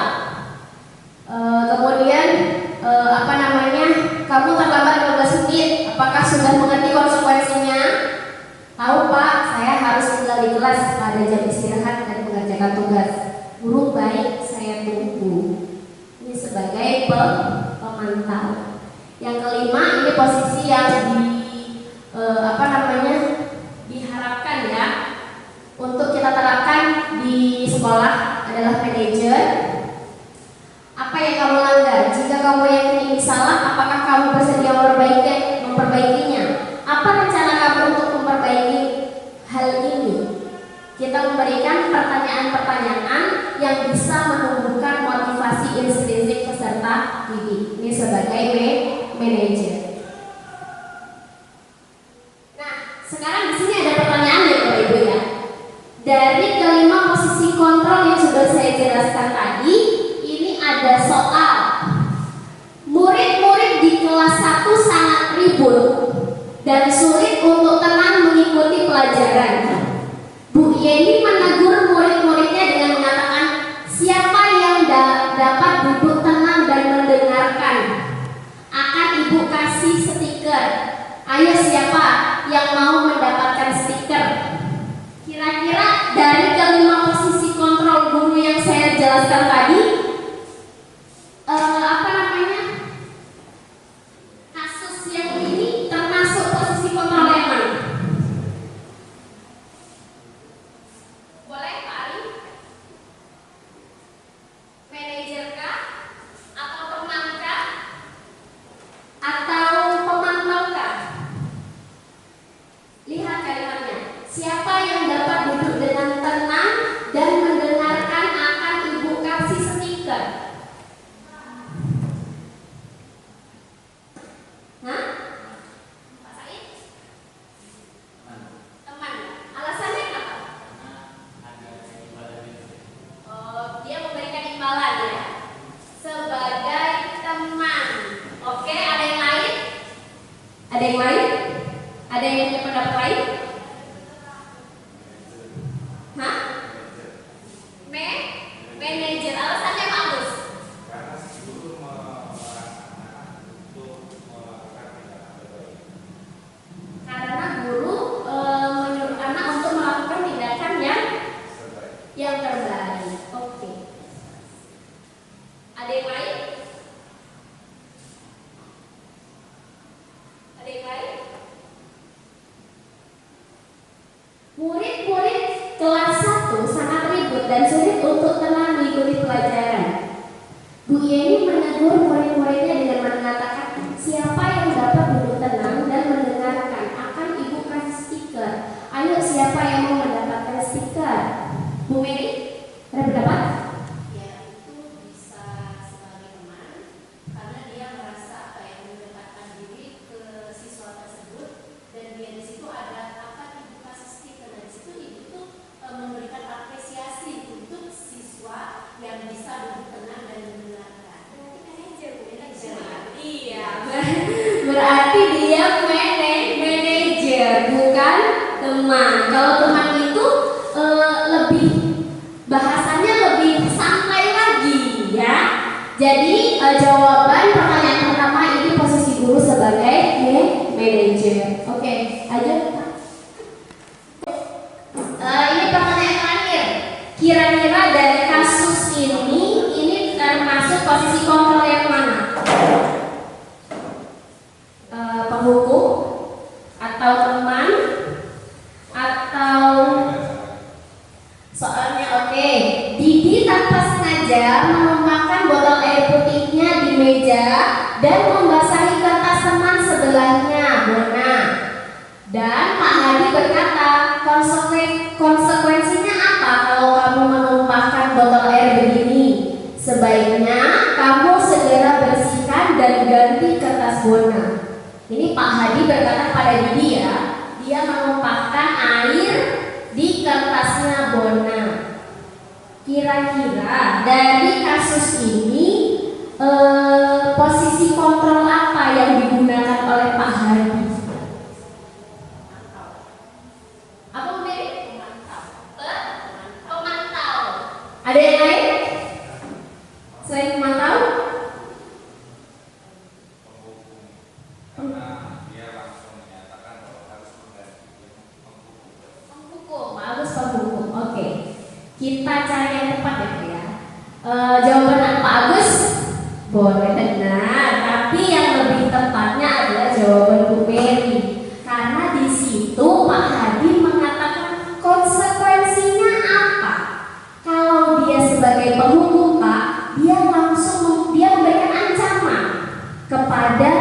Kemudian kamu terlambat 15 menit, apakah sudah mengerti konsekuensinya? Tahu pak, saya harus tinggal di kelas pada jam istirahat dan mengerjakan tugas. Guru baik, saya tunggu. Ini sebagai pemantau. Yang kelima, ini posisi yang diharapkan ya untuk kita terapkan di sekolah adalah manajer. Apa yang kamu langgar? Jika kamu yakin ini salah, apakah kamu bersedia memperbaikinya? Apa rencana kamu untuk memperbaiki hal ini? Kita memberikan pertanyaan-pertanyaan yang bisa menumbuhkan motivasi intrinsik peserta didik. Ini sebagai manajer. Nah, sekarang di sini ada pertanyaan ya Bapak Ibu ya. Dari kelima posisi kontrol yang sudah saya jelaskan tadi, ini ada soal. Murid-murid di kelas 1 sangat ribut dan sulit untuk tenang mengikuti pelajaran. Bu Yeni menegur murid-muridnya dengan mengatakan, siapa yang dapat duduk tenang dan mendengarkan? Akan ibu kasih stiker. Ayo siapa yang mau mendapatkan stiker? Kira-kira dari kelima posisi kontrol guru yang saya jelaskan tadi, kasus yang ini termasuk posisi kontrol yang mana? Boleh Pak Ali? Manajer kah? Atau teman kah? Atau pemantau kah? Lihat kalimatnya. Siapa yang dapat duduk dengan tenang dan mendengarkan akan ibu kasih stiker? Hah? Pak Said? Teman. Alasannya kenapa? Dia memberikan imbalan ya. punya pendapat lain? Hah? Manajer. Alasannya Pak Agus? Karena guru menyuruh anak untuk melakukan tindakan yang terbaik. Oke. Ada yang lain? Ada yang lain? Murid-murid kelas 1 sangat ribut dan sulit untuk tenang mengikuti pelajaran. Bu Yeni menegur murid-muridnya dengan mengatakan, siapa yang dapat duduk tenang dan mendengarkan akan ibu kasih stiker. Ayo, siapa yang mau mendapatkan stiker? Bu Mary, ada pendapat? Ya, itu bisa sebagai teman karena dia merasa mendekatkan diri ke siswa tersebut, dan dia di situ ada ibu kasih stiker, dan di situ ibu tuh memberikan apresiasi untuk siswa yang bisa duduk tenang dan mendengarkan. Manajer. Iya, berarti dia manajer, bukan teman. Kalau teman itu lebih bahasanya lebih santai lagi, ya. Jadi jawaban pertanyaan pertama ini posisi guru sebagai manajer. Oke, lanjut. Ini pertanyaan terakhir. Kira-kira dari kasus ini termasuk posisi kontrol yang mana? Penghukum atau teman atau soalnya? Oke. Didi tanpa sengaja menumpahkan botol air putihnya di meja dan membasahi kertas teman sebelahnya, Bona. Dan Pak Hadi berkata, konsekuensinya apa kalau kamu menumpahkan botol air begini? Sebaiknya kamu segera bersihkan dan ganti kertas Bona. Ini Pak Hadi berkata pada Didi, ya, dia menumpahkan air di kertasnya Bona. Kira-kira dari kasus ini posisi kontrol apa yang digunakan oleh Pak Hadi? Apa Mary? Pemantau. Ada yang lain selain pemantau? Bagus, penghukum. Oke, kita cari yang tepat ya, Pak, ya. Jawaban Pak Agus boleh benar, tapi yang lebih tepatnya adalah jawaban Bu Mary. Karena di situ Pak Hadi mengatakan konsekuensinya apa? Kalau dia sebagai penghukum, Pak, dia memberikan ancaman kepada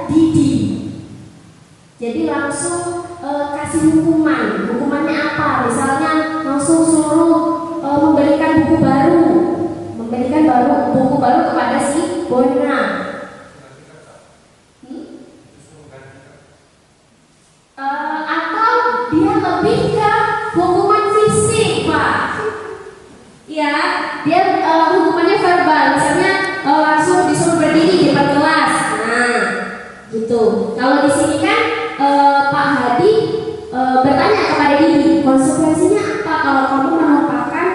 Didi. Jadi langsung kasih hukuman. Hukumannya apa? Misalnya langsung suruh memberikan buku baru kepada si Bona. Atau dia lebih ke hukuman fisik, Pak. Ya, dia hukumannya verbal. Misalnya langsung disuruh berdiri di depan kelas. Nah, gitu. Kalau di sini kan Pak Hadi bertanya kepada Didi, konsekuensinya apa kalau kamu menumpahkan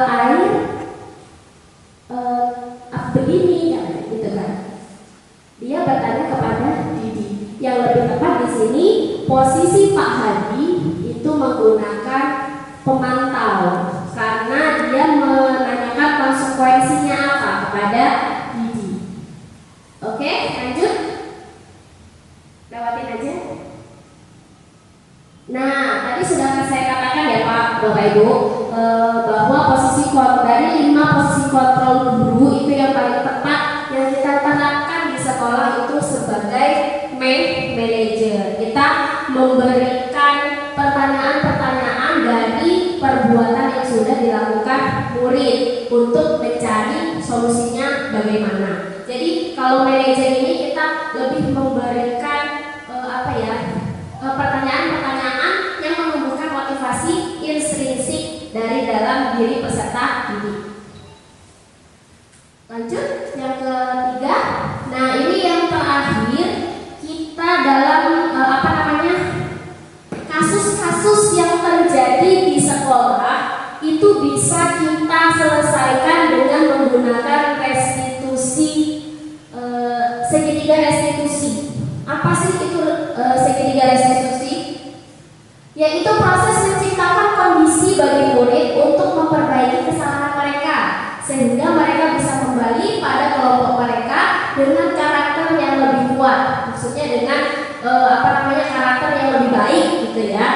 air begini, gitu kan? Dia bertanya kepada Didi. Yang lebih tepat di sini posisi Pak Hadi itu menggunakan pemantau karena dia menanyakan konsekuensinya apa kepada Didi. Oke, lanjut. Lewatin aja. Nah, tadi sudah saya katakan ya Pak, Bapak Ibu, bahwa posisi dari 5 posisi kontrol guru itu yang paling tepat yang kita terapkan di sekolah itu sebagai manajer. Kita memberikan pertanyaan-pertanyaan dari perbuatan yang sudah dilakukan murid untuk mencari solusinya bagaimana. Jadi kalau manajer ini kita lebih memberikan pertanyaan-pertanyaan yang menumbuhkan motivasi intrinsik dari dalam diri peserta didik. Lanjut yang ketiga. Nah, ini yang terakhir kita dalam terjadi di sekolah itu bisa kita selesaikan dengan menggunakan restitusi, segitiga restitusi. Apa sih itu segitiga restitusi? Yaitu proses menciptakan kondisi bagi murid untuk memperbaiki kesalahan mereka, sehingga mereka bisa kembali pada kelompok mereka dengan karakter yang lebih kuat. Maksudnya dengan karakter yang lebih baik gitu ya.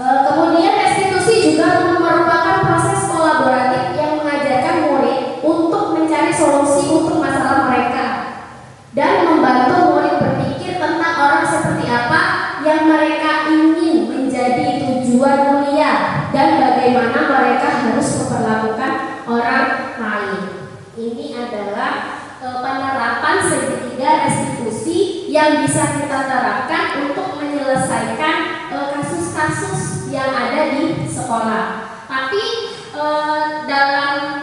Kemudian restitusi juga merupakan proses kolaboratif yang mengajarkan murid untuk mencari solusi untuk masalah mereka dan membantu murid berpikir tentang orang seperti apa yang mereka ingin menjadi tujuan mulia dan bagaimana mereka harus memperlakukan orang lain. Ini adalah penerapan segitiga restitusi yang bisa kita terapkan untuk menyelesaikan kasus-kasus yang ada di sekolah. Tapi dalam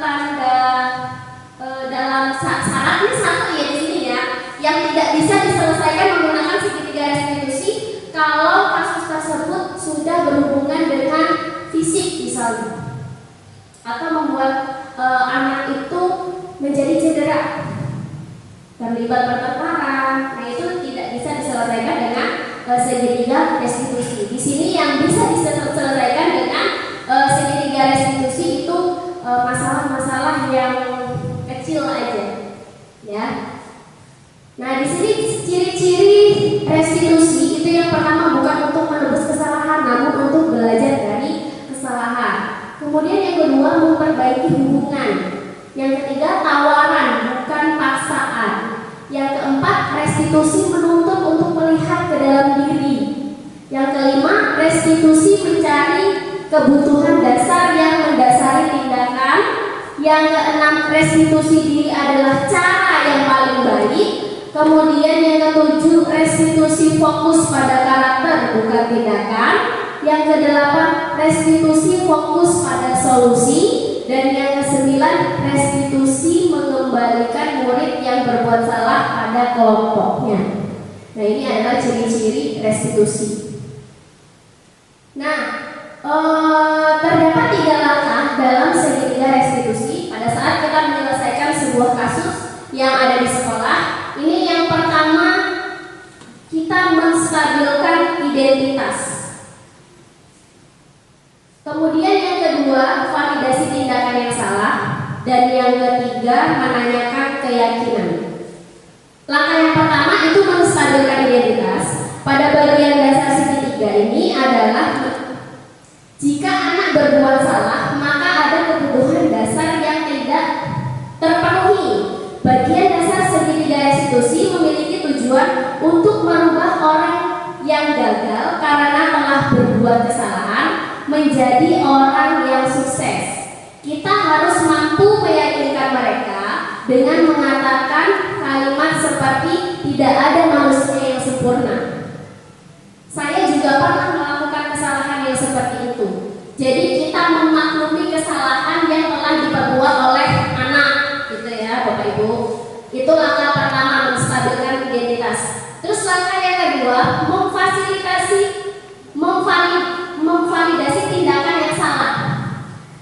syaratnya satu ya di sini ya, yang tidak bisa diselesaikan menggunakan segitiga restitusi kalau kasus tersebut sudah berhubungan dengan fisik misalnya, atau membuat anak itu menjadi cedera, terlibat pertengkaran. Nah itu tidak bisa diselesaikan dengan segitiga restitusi. Di sini yang bisa diselesaikan dengan segitiga restitusi itu masalah-masalah yang kecil aja, ya. Nah di sini ciri-ciri restitusi itu yang pertama bukan untuk menebus kesalahan, namun untuk belajar dari kesalahan. Kemudian yang kedua memperbaiki hubungan. Yang ketiga tawaran bukan paksaan. Yang keempat restitusi menuntut untuk melihat ke dalam diri. Yang kelima restitusi mencari kebutuhan dasar yang mendasari tindakan. Yang keenam restitusi diri adalah cara yang paling baik. Kemudian yang ketujuh restitusi fokus pada karakter bukan tindakan. Yang kedelapan restitusi fokus pada solusi. Dan yang kesembilan restitusi mengembalikan murid yang berbuat salah pada kelompoknya. Nah ini adalah ciri-ciri restitusi. Nah terdapat 3 langkah dalam segitiga restitusi pada saat kita menyelesaikan sebuah kasus yang ada di sekolah. Ini yang pertama, kita menstabilkan identitas. Kemudian yang kedua, validasi tindakan yang salah. Dan yang ketiga, menanyakan keyakinan. Langkah yang pertama itu menstabilkan identitas. Pada bagian dasar segitiga ini adalah jika anak berbuat salah, maka ada kebutuhan dasar yang tidak terpenuhi. Bagian dasar segitiga restitusi memiliki tujuan untuk merubah orang yang gagal karena telah berbuat kesalahan menjadi orang yang sukses. Kita harus mampu meyakinkan mereka dengan mengatakan kalimat seperti tidak ada manusia yang sempurna. Saya juga pernah melakukan kesalahan yang seperti itu. Jadi kita memaklumi kesalahan yang telah diperbuat oleh anak, gitu ya Bapak Ibu. Itu langkah pertama, menstabilkan identitas. Terus langkah yang kedua, memvalidasi tindakan yang salah.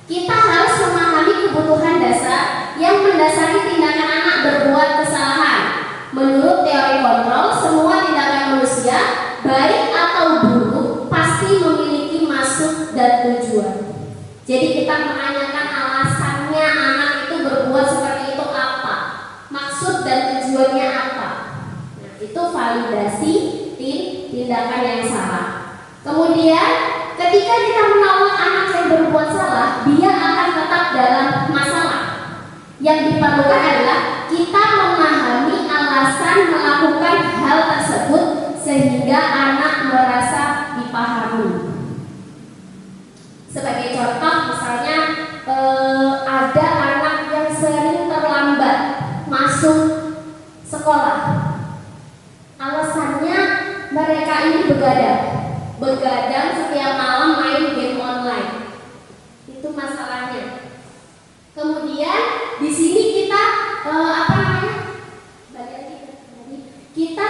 Kita harus memahami kebutuhan dasar yang mendasari tindakan anak berbuat kesalahan. Menurut teori kontrol, semua tindakan manusia, baik atau buruk, pasti memiliki maksud dan tujuan. Jadi kita menanyakan alasannya anak itu berbuat seperti itu apa, maksud dan tujuannya apa. Nah, itu validasi tindakan yang salah. Kemudian ketika kita menolak anak yang berbuat salah, dia akan tetap dalam masalah. Yang diperlukan adalah kita memahami alasan melakukan hal tersebut sehingga anak merasa dipahami. Sebagai contoh, misalnya ada anak yang sering terlambat masuk sekolah. Alasannya mereka ini begadang setiap malam main game online. Itu masalahnya. Kemudian di sini kita kita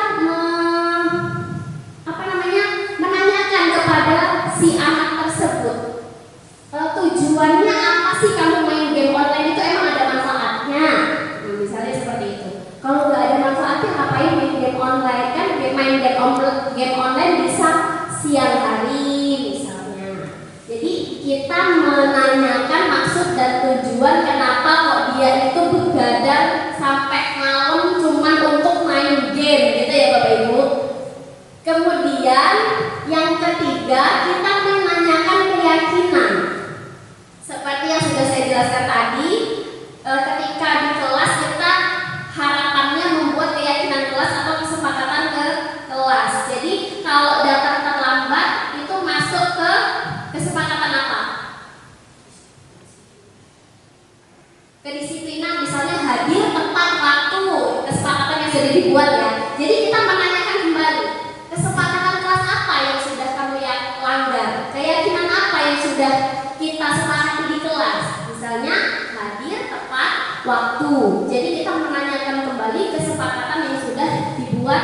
kita menanyakan maksud dan tujuan kenapa kok dia itu begadang sampai malam cuman untuk main game gitu ya Bapak Ibu. Kemudian yang ketiga, kita menanyakan keyakinan. Seperti yang sudah saya jelaskan tadi, ketika di kelas kita harapannya membuat keyakinan kelas atau kesepakatan ke kelas. Jadi kalau datang terlambat itu masuk ke kesepakatan apa? Kedisiplinan, misalnya hadir tepat waktu, kesepakatan yang sudah dibuat ya. Jadi kita menanyakan kembali, kesepakatan kelas apa yang sudah kamu langgar? Keyakinan apa yang sudah kita sepakati di kelas? Misalnya hadir tepat waktu. Jadi kita menanyakan kembali kesepakatan yang sudah dibuat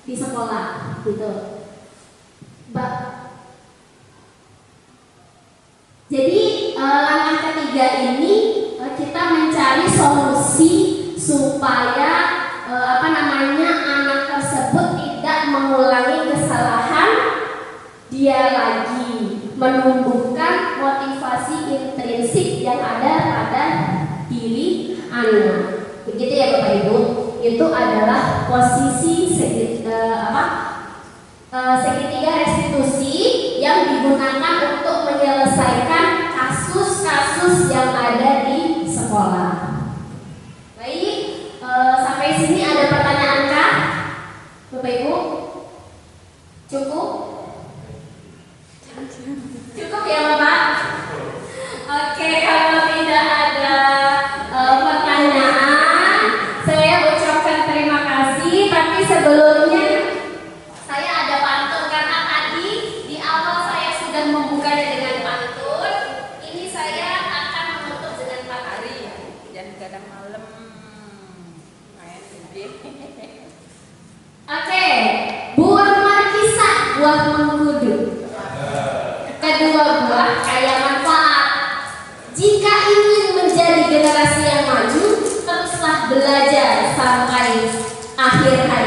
di sekolah, gitu. Jadi langkah ketiga ini kita mencari solusi supaya anak tersebut tidak mengulangi kesalahan dia lagi, menumbuhkan motivasi intrinsik yang ada pada diri anak. Begitu ya Bapak Ibu. Itu adalah posisi segitiga restitusi yang digunakan untuk menyelesaikan kasus-kasus yang ada di sekolah. Baik, sampai sini ada pertanyaan kah, Bapak Ibu? Cukup? Cukup ya Bapak? Oke, kalau tidak ada pertanyaan, saya ucapkan terima kasih. Tapi sebelumnya saya ada pantun, karena tadi di awal saya sudah membukanya dengan pantun. Ini saya akan menutup dengan pantun. Jangan kadang malam main game. Oke, buah markisah, buah mengkudu. Kedua buah kaya manfaat. Jika ingin menjadi generasi yang maju, teruslah belajar sampai akhir hayat.